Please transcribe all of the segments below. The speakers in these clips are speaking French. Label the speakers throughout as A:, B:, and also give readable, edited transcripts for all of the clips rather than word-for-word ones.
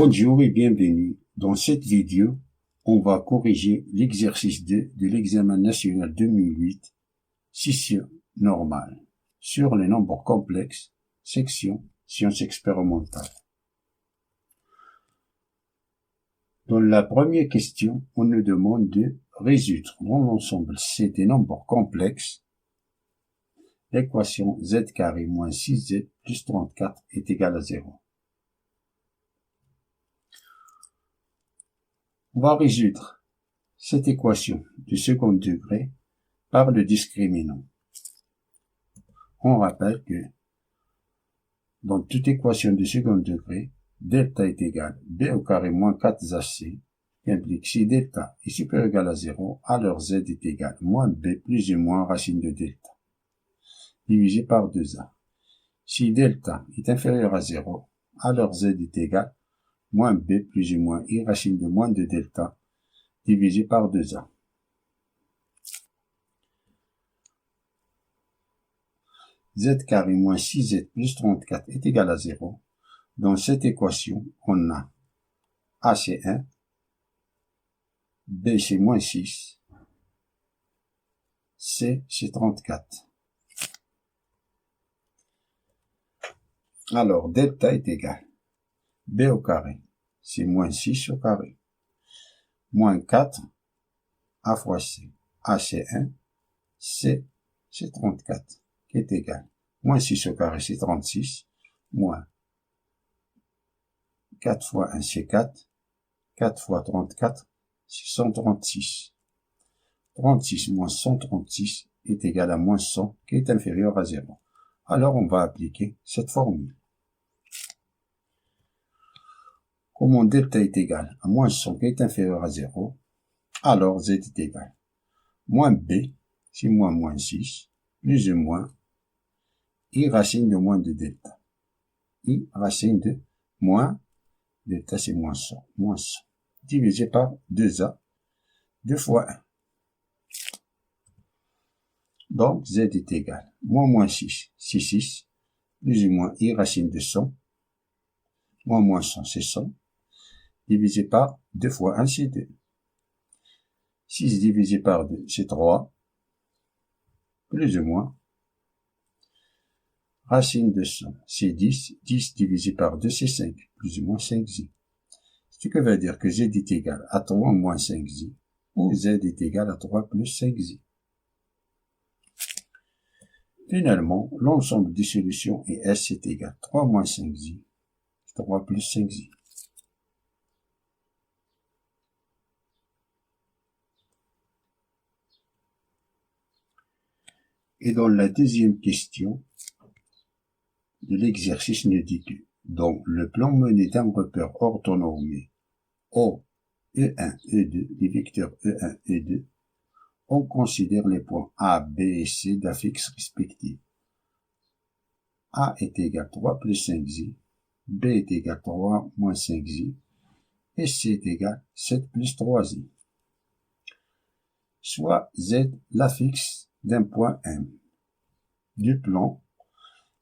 A: Bonjour et bienvenue. Dans cette vidéo, on va corriger l'exercice 2 de l'examen national 2008, session normale, sur les nombres complexes, section sciences expérimentales. Dans la première question, on nous demande de résoudre dans l'ensemble C des nombres complexes l'équation z carré moins 6z plus 34 est égal à 0. On va résoudre cette équation du second degré par le discriminant. On rappelle que dans toute équation du second degré, delta est égal b au carré moins 4ac, qui implique si delta est supérieur ou égal à 0, alors z est égal moins b plus ou moins racine de delta, divisé par 2a. Si delta est inférieur à 0, alors z est égal moins b plus ou moins i racine de moins de delta, divisé par 2a. Z carré moins 6z plus 34 est égal à 0. Dans cette équation, on a A c'est 1, B c'est moins 6, C c'est 34. Alors, delta est égal B au carré, c'est moins 6 au carré, moins 4, A fois C. A c'est 1, C c'est 34, qui est égal. Moins 6 au carré c'est 36, moins 4 fois 1 c'est 4, 4 fois 34 c'est 136. 36 moins 136 est égal à moins 100, qui est inférieur à 0. Alors on va appliquer cette formule. Comme delta est égal à moins 100 qui est inférieur à 0, alors z est égal moins b, c'est moins 6, plus ou moins i racine de moins de delta. I racine de moins delta, c'est moins 100, divisé par 2a, 2 fois 1. Donc z est égal moins 6, c'est 6, plus ou moins i racine de 100, moins 100 c'est 100, divisé par 2 fois 1 c'est 2. 6 divisé par 2 c'est 3, plus ou moins racine de 100 c'est 10, 10 divisé par 2 c'est 5, plus ou moins 5z. Ce qui veut dire que z est égal à 3 moins 5z, ou z est égal à 3 plus 5z. Finalement, l'ensemble des solutions est S est égal à 3 moins 5z, 3 plus 5z. Et dans la deuxième question de l'exercice, nous dit que dans le plan mené d'un repère orthonormé O, E1, E2, des vecteurs E1, E2, on considère les points A, B et C d'affixes respectifs. A est égal à 3 plus 5z, B est égal à 3 moins 5z, et C est égal à 7 plus 3z. Soit Z l'affixe d'un point M du plan,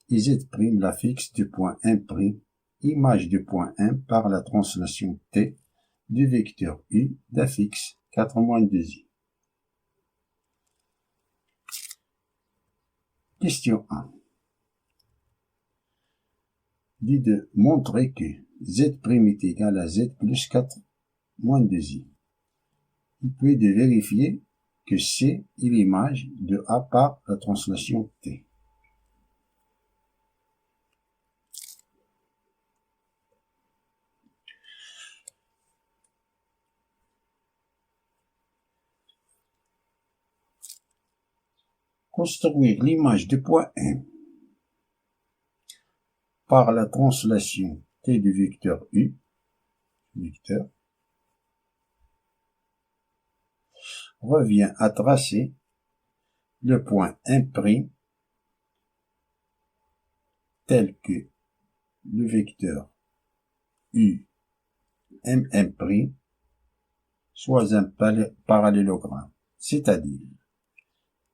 A: et Z' l'affixe du point M', image du point M par la translation T du vecteur U d'affixe 4 moins 2i. Question 1. Dit de montrer que Z' est égal à Z plus 4 moins 2i. Il peut de vérifier que C est l'image de A par la translation T. Construire l'image du point M par la translation T du vecteur U, revient à tracer le point M' tel que le vecteur U MM' soit un parallélogramme, c'est-à-dire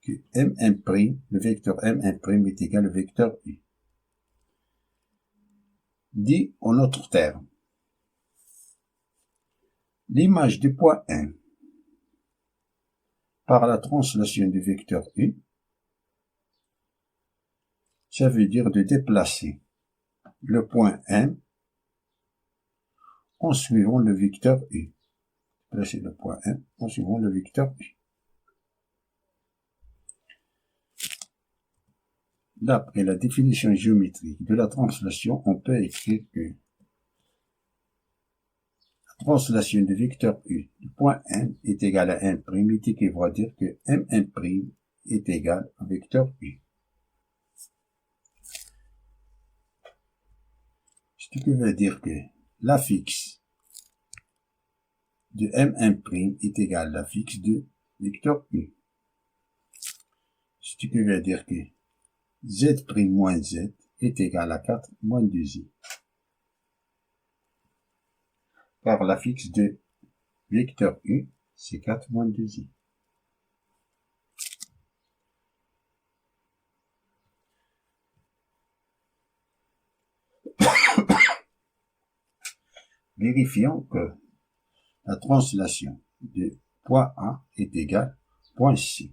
A: que MM', le vecteur MM' est égal au vecteur U. Dit en autres termes, L'image du point 1 par la translation du vecteur U, ça veut dire de déplacer le point M en suivant le vecteur U. Déplacer le point M en suivant le vecteur U. D'après la définition géométrique de la translation, on peut écrire que la translation du vecteur U du point M est égale à 1', qui va dire que M1' est égal au vecteur U. Ce qui veut dire que l'affixe de M1' est égal à l'affixe de vecteur U. Ce qui veut dire que Z' moins Z est égal à 4 moins 2i. Car l'affixe de vecteur U, c'est 4 moins 2i. Vérifions que la translation de point A est égale à point C.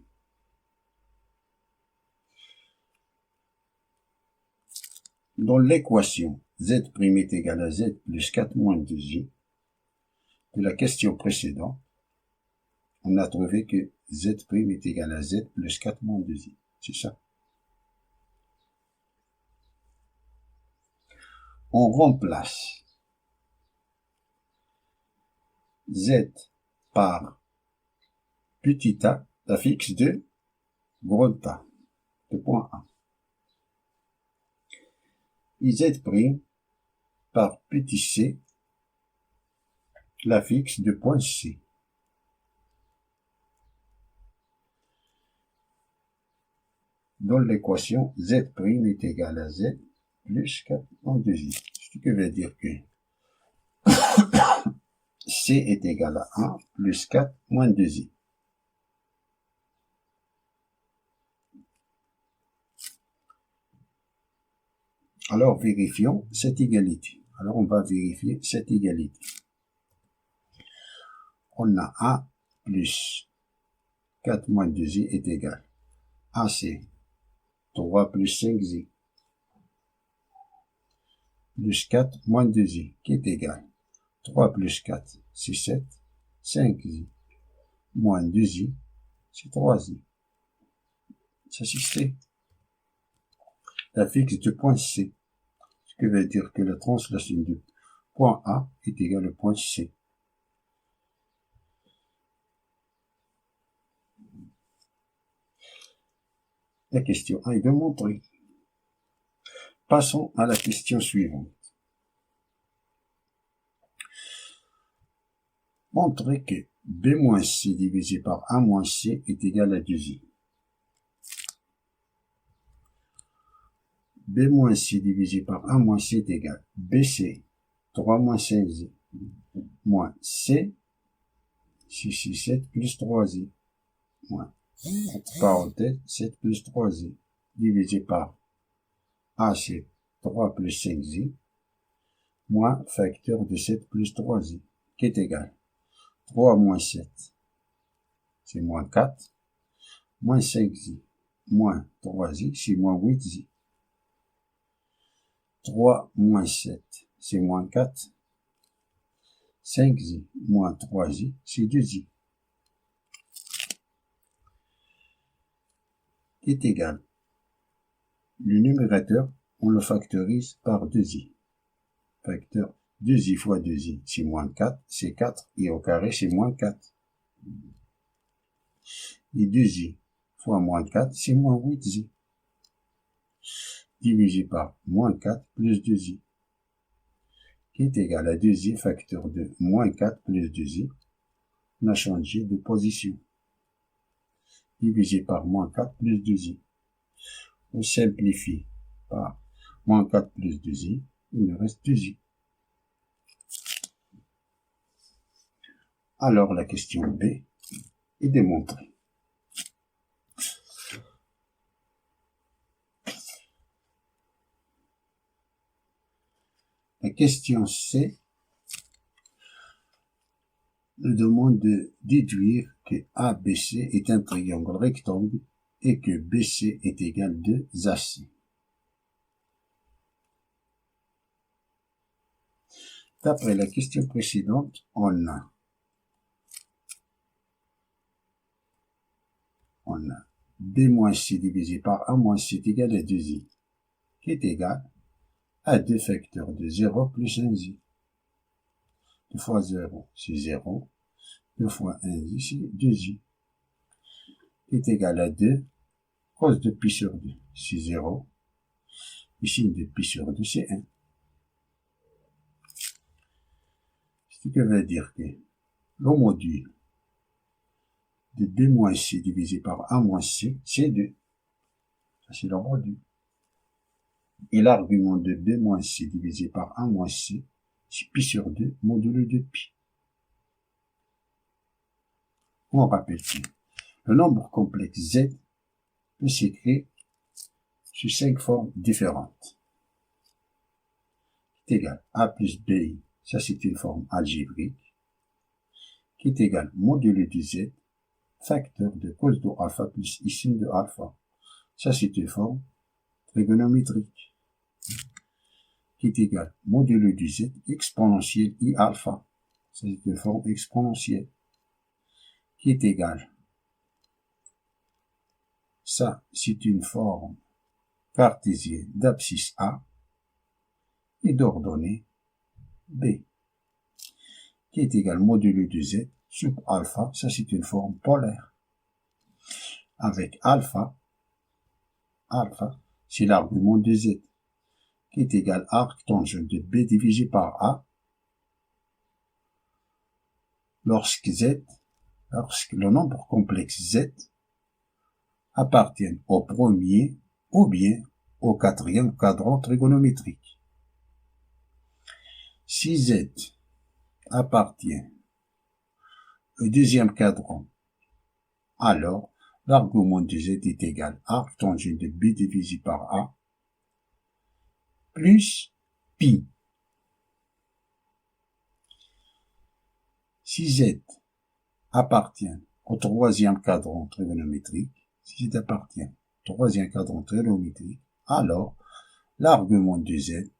A: Dans l'équation Z' est égal à Z plus 4 moins 2i de la question précédente, on a trouvé que Z' est égal à Z plus 4 moins 2i. C'est ça. On remplace Z par petit a, l'affixe de grand A, de point A. Et Z' par petit c, l'affixe de point C. Dans l'équation, Z' est égal à Z plus 4 moins 2i. Ce qui veut dire que C est égal à 1 plus 4 moins 2i. Alors, vérifions cette égalité. Alors, on va vérifier cette égalité. On a 1 plus 4 moins 2i est égal à C, 3 plus 5i, plus 4 moins 2i, qui est égal 3 plus 4, c'est 7, 5i, moins 2i, c'est 3i. Ça, c'est C. L'affixe du point C. Ce qui veut dire que la translation du point A est égale au point C. La question A est démontrée. Passons à la question suivante. Montrer que B moins C divisé par A moins C est égal à 2i. B moins C divisé par A moins C est égal à BC, 3 moins 5i, moins C, 6, 7 plus 3i, moins, entre parenthèses, 7 plus 3i, divisé par A, c'est 3 plus 5i, moins facteur de 7 plus 3i, qui est égal 3 moins 7, c'est moins 4, moins 5i, moins 3i, c'est moins 8i. 3 moins 7, c'est moins 4. 5i moins 3i, c'est 2i. Est égal. Le numérateur, on le factorise par 2i. Facteur 2i fois 2i, c'est moins 4, c'est 4, et au carré, c'est moins 4. Et 2i fois moins 4, c'est moins 8i. Divisé par moins 4 plus 2i, qui est égal à 2i facteur de moins 4 plus 2i. On a changé de position. Divisé par moins 4 plus 2i. On simplifie par moins 4 plus 2i, il nous reste 2i. Alors la question B est démontrée. La question C nous demande de déduire que ABC est un triangle rectangle et que BC est égal à AC. D'après la question précédente, on a B moins C divisé par A moins C est égal à 2i, qui est égal à 2 facteurs de 0 plus 1i. 2 fois 0, c'est 0. 2 fois 1i, c'est 2i. Qui est égal à 2 cos de pi sur 2, c'est 0. Et sin de pi sur 2, c'est 1. Ce qui veut dire que le module de B moins C divisé par A moins C, c'est 2. Ça, c'est le module. Et l'argument de B moins C divisé par A moins C, c'est pi sur 2 modulo de pi. On rappelle que le nombre complexe Z peut s'écrire sous 5 formes différentes. Qui est égal A plus BI, ça c'est une forme algébrique, qui est égal modulo de Z, facteur de cos de alpha plus I sin de alpha. Ça c'est une forme trigonométrique, qui est égal modulo de Z exponentielle I alpha. Ça c'est une forme exponentielle, qui est égal. Ça c'est une forme cartésienne d'abscisse A et d'ordonnée B, qui est égal modulo de Z sub alpha, ça c'est une forme polaire, avec alpha, c'est l'argument de Z, qui est égal arc tangent de B divisé par A, lorsque le nombre complexe Z appartient au premier ou bien au quatrième cadran trigonométrique. Si Z appartient au deuxième cadran, alors l'argument de Z est égal arc tangent de B divisé par A plus pi. Si Z appartient au troisième cadran trigonométrique, alors l'argument de Z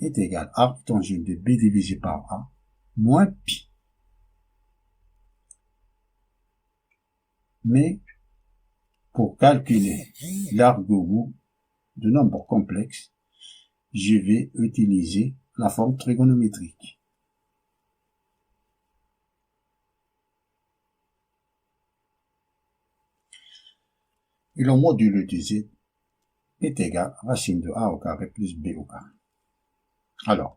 A: est égal à arc tangent de B divisé par A moins pi. Mais pour calculer l'argument de nombre complexe, je vais utiliser la forme trigonométrique. Et le modulo de Z est égal à racine de A au carré plus B au carré. Alors,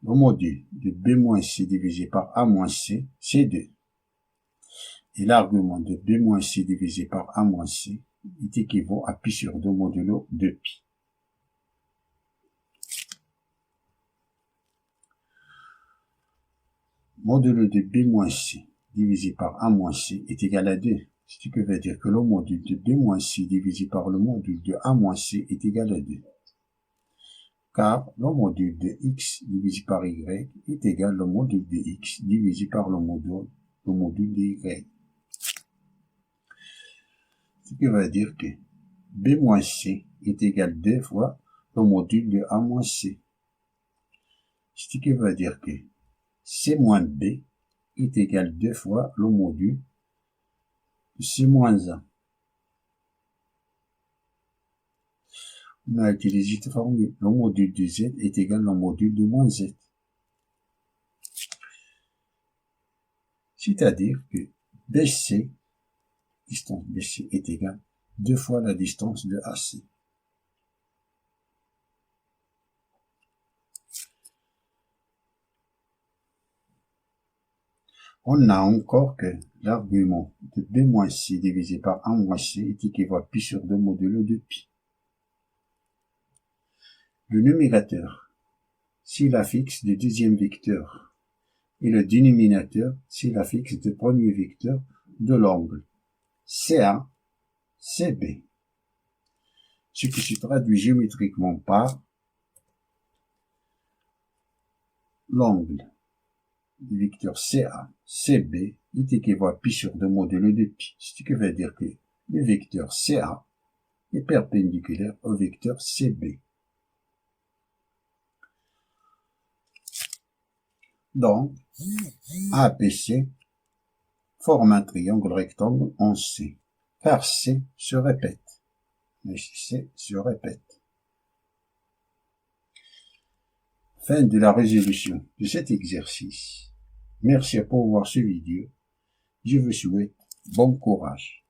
A: le module de B moins C divisé par A moins C, c'est 2. Et l'argument de B moins C divisé par A moins C est équivaut à pi sur 2 modulo de pi. Modulo de B moins C divisé par A moins C est égal à 2. Ce qui veut dire que le module de B moins C divisé par le module de A moins C est égal à 2. Car le module de X divisé par Y est égal au module de X divisé par le module de Y. Ce qui veut dire que B moins C est égal 2 fois le module de A moins C. Ce qui veut dire que C moins B est égal 2 fois le module de C moins 1. On a utilisé cette formule. Le module de Z est égal au module de moins Z. C'est-à-dire que BC, distance BC est égale 2 fois la distance de AC. On a encore que l'argument de B moins C divisé par A moins C est équivalent à pi sur 2 modulo de pi. Le numérateur, c'est l'affixe du deuxième vecteur, et le dénominateur, c'est l'affixe du premier vecteur de l'angle CA, CB. ce qui se traduit géométriquement par l'angle du vecteur CA, CB est équivalent à pi sur 2 modulo de pi, ce qui veut dire que le vecteur CA est perpendiculaire au vecteur CB. Donc, ABC forme un triangle rectangle en C, car C se répète. Mais C se répète. Fin de la résolution de cet exercice. Merci pour voir ce vidéo. Je vous souhaite bon courage.